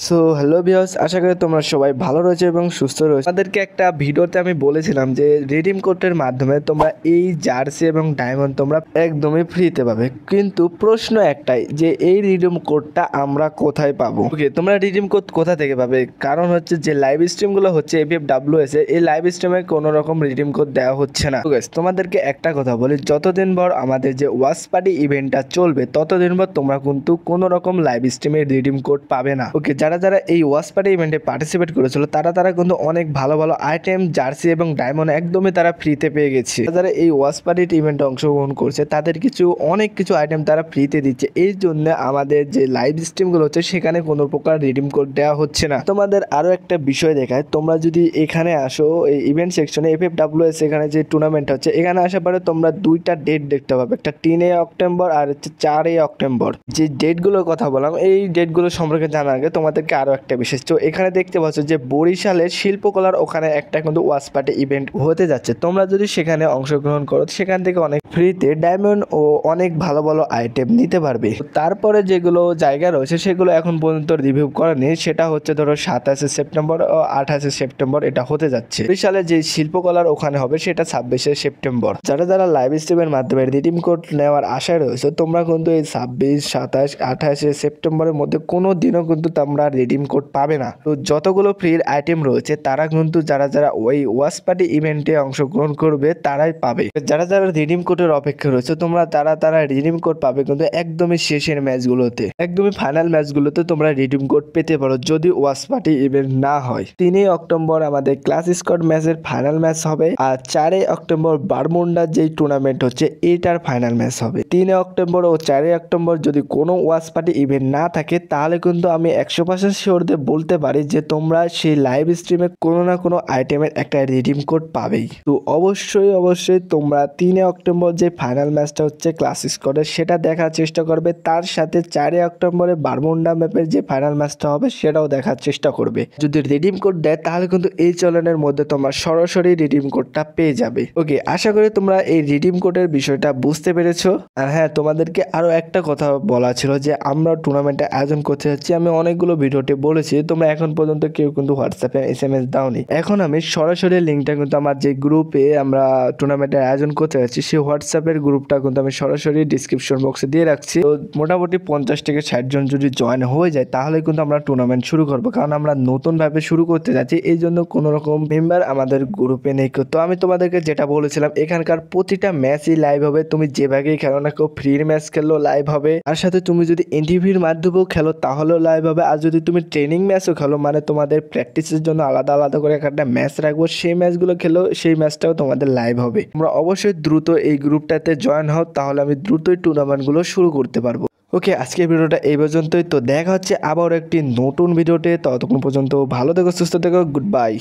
So hello viewers, আশা করি তোমরা সবাই ভালো রয়েছে এবং সুস্থ রয়েছে। আমাদেরকে একটা ভিডিওতে আমি বলেছিলাম যে রিডিম কোডের মাধ্যমে তোমরা এই জার্সি এবং ডায়মন্ড তোমরা একদমই ফ্রিতে পাবে, কিন্তু প্রশ্ন একটাই যে এই রিডিম কোডটা আমরা কোথায় পাবো। ওকে, তোমরা রিডিম কোড কোথা থেকে পাবে? কারণ হচ্ছে যে লাইভ স্ট্রিমগুলো হচ্ছে এফএফডব্লিউএস এ, এই লাইভ স্ট্রিমে কোনো রকম রিডিম কোড দেওয়া হচ্ছে না। ওকে, তোমাদেরকে একটা কথা বলি, যতদিন ভর আমাদের যে ওয়াচ পার্টি ইভেন্টটা চলবে ততদিন ভর তোমরা কিন্তু কোনো রকম লাইভ স্ট্রিমে রিডিম কোড পাবে না। ওকে, যারা যারা এই ওয়াচ পার্টি ইভেন্টে পার্টিসিপেট করেছিল তারা কিন্তু অনেক ভালো ভালো আইটেম, জার্সি এবং ডায়মন্ড একদমই তারা ফ্রিতে পেয়ে গেছে। যারা এই ওয়াচ পার্টি ইভেন্টে অংশগ্রহণ করছে তাদের অনেক কিছু আইটেম তারা ফ্রিতে দিচ্ছে। এই জন্য আমাদের যে লাইভ স্ট্রিমগুলো হচ্ছে সেখানে কোনো প্রকার রিডিম কোড দেওয়া হচ্ছে না। তোমাদের আরো একটা বিষয় দেখায়, তোমরা যদি এখানে আসো এই ইভেন্ট সেকশনে এফএফডব্লিউএস এখানে যে টুর্নামেন্ট হচ্ছে, এখানে আসার পরে তোমরা দুইটা ডেট দেখতে পাবে, একটা 3 অক্টোবর আর হচ্ছে 4 অক্টোবর। যে ডেটগুলোর কথা বললাম, এই ডেটগুলো সম্পর্কে জানার আগে তোমাদেরকে আরো একটা বিশেষ, তো এখানে দেখতে পাচ্ছ যে বরিশালের শিল্পকলার ওখানে একটা কিন্তু ওয়াচ পার্টি ইভেন্ট হতে যাচ্ছে। তোমরা যদি সেখানে অংশগ্রহণ করো সেখান থেকে অনেক ফ্রিতে ডায়মন্ড ও অনেক ভালো ভালো আইটেম নিতে পারবে। তারপরে যেগুলো জায়গা রয়েছে সেগুলো এখন পর্যন্ত রিভিউ করেনি, সেটা হচ্ছে ধরো 27 সেপ্টেম্বর ও 28 সেপ্টেম্বর এটা হতে যাচ্ছে। বরিশালে যে শিল্পকলার ওখানে হবে সেটা 26 সেপ্টেম্বর। যারা যারা লাইভ স্ট্রিমের মাধ্যমে রিডিম কোড নেওয়ার আশায় রয়েছে তোমরা কিন্তু এই 26, 27, 28 সেপ্টেম্বরের মধ্যে কোনো দিনও কিন্তু তোমরা রিডিম কোড পাবে না। তো যতগুলো ফ্রির আইটেম রয়েছে তারা কিন্তু যারা যারা ওই ওয়াচ পার্টি ইভেন্টে অংশগ্রহণ করবে তারাই পাবে। যারা যারা রিডিম কোডের অপেক্ষা রয়েছে তোমরা তারা রিডিম কোড পাবে কিন্তু একদমই শেষের ম্যাচগুলোতে, একদমই ফাইনাল ম্যাচগুলোতে তোমরা রিডিম কোড পেতে পারো যদি ওয়াচ পার্টি ইভেন্ট না হয়। 3 অক্টোবর আমাদের ক্লাস স্কোয়াড ম্যাচের ফাইনাল ম্যাচ হবে, আর 4 অক্টোবর বারমুন্ডার যেই টুর্নামেন্ট হচ্ছে এটার ফাইনাল ম্যাচ হবে। 3 অক্টোবর ও 4 অক্টোবর যদি কোনো ওয়াচ পার্টি ইভেন্ট না থাকে তাহলে কিন্তু আমি 100% শিওর দিয়ে বলতে পারি যে তোমরা সেই লাইভ স্ট্রিমে কোনো না কোনো আইটেমের একটা রিডিম কোড পাবেই। তো অবশ্যই তোমরা 3 অক্টোবর যে ফাইনাল ম্যাচটা হচ্ছে ক্লাস স্কোয়াডের সেটা দেখার চেষ্টা করবে, তার সাথে 4 অক্টোবরে বারমুন্ডা ম্যাপের যে ফাইনাল ম্যাচটা হবে সেটাও দেখার চেষ্টা করবে। যদি রিডিম কোড দেয় তাহলে কিন্তু এই চ্যানেলের মধ্যে তোমরা সরাসরি রিডিম কোডটা পেয়ে যাবে। ওকে, আশা করি তোমরা এই রিডিম কোডের বিষয়টা বুঝতে পেরেছো। আর হ্যাঁ, তোমাদেরকে আরো একটা কথা বলা ছিল যে আমরা টুর্নামেন্টে আয়োজন করতে যাচ্ছি। আমি অনেকগুলো ভিডিওতে বলেছি, তোমরা এখন পর্যন্ত কেউ কিন্তু হোয়াটসঅ্যাপে SMS দাওনি। এখন আমি সরাসরি লিঙ্কটা কিন্তু আমার যে গ্রুপে আমরা টুর্নামেন্টের আয়োজন করতে যাচ্ছি সেই হোয়াটসঅ্যাপের গ্রুপটা কিন্তু আমি সরাসরি ডিসক্রিপশন বক্সে দিয়ে রাখছি। তো মোটামুটি 50 থেকে 60 জন যদি জয়েন হয়ে যায় তাহলে কিন্তু আমরা টুর্নামেন্ট শুরু করবো, কারণ আমরা নতুন ভাবে শুরু করতে যাচ্ছি, এই জন্য কোনো রকম মেম্বার আমাদের গ্রুপে নেই। তো আমি তোমাদেরকে যেটা বলেছিলাম, এখানকার প্রতিটা ম্যাচই লাইভ হবে। তুমি যেভাবেই খেলো না কেউ, ফ্রির ম্যাচ খেললেও লাইভ হবে, আর সাথে তুমি যদি এনটিভির মাধ্যমেও খেলো তাহলেও লাইভ হবে। আর যদি তুমি ট্রেনিং ম্যাচও খেলো, মানে তোমাদের প্র্যাকটিসের জন্য আলাদা আলাদা করে একটা ম্যাচ রাখবো, সেই ম্যাচগুলো খেলেও সেই ম্যাচটাও তোমাদের লাইভ হবে। তোমরা অবশ্যই দ্রুত এই গ্রুপটাতে জয়েন হও, তাহলে আমি দ্রুতই টুর্নামেন্টগুলো শুরু করতে পারবো। ওকে, আজকের ভিডিওটা এই পর্যন্তই। তো দেখা হচ্ছে আবার একটি নতুন ভিডিওতে, ততক্ষণ পর্যন্ত ভালো থেকো, সুস্থ থেকো, গুড বাই।